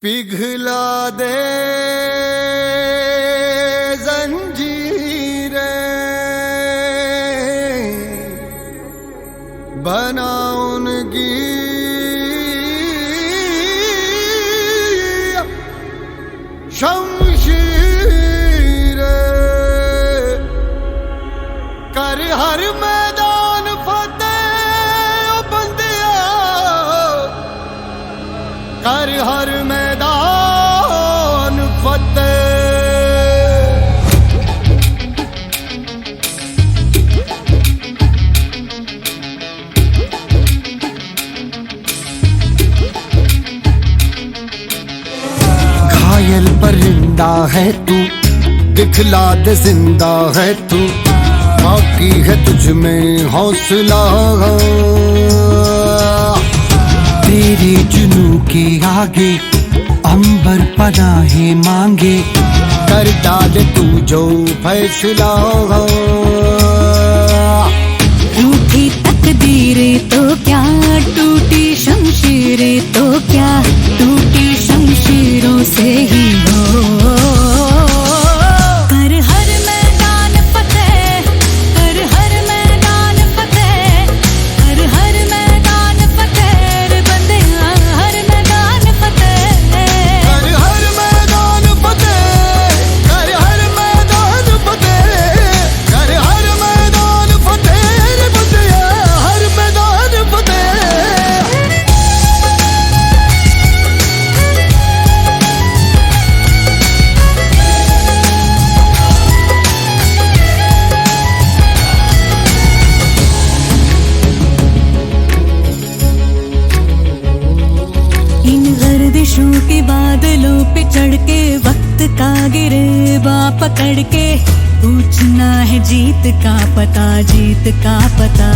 पिघला दे जंजीरें, बना उनकी शमशीरें, कर हर मैदान फतेह ओ बंदिया, कर हर मैदान फतेह। घायल परिंदा है तू, दिखला दे जिंदा है तू, बाकी है तुझ में हौसला। तेरे जुनू के आगे अंबर पनाहे मांगे, कर डाल तू जो फैसला। रूठी तकदीरें तो क्या, टूटी शमशीरें तो क्या, टूटी शमशीरों से ही हो। कर हर मैदान फतेह, कर हर मैदान फतेह, कर हर मैदान फतेह रे बंदिया, हर मैदान फतेह। कर हर मैदान फतेह, कर हर मैदान फतेह, कर हर मैदान फतेह रे बंदिया, हर मैदान फतेह। इन गर्दिशों के बादलों पे चढ़ के, वक्त का गिरेबा पकड़ के, पूछना है जीत का पता, जीत का पता।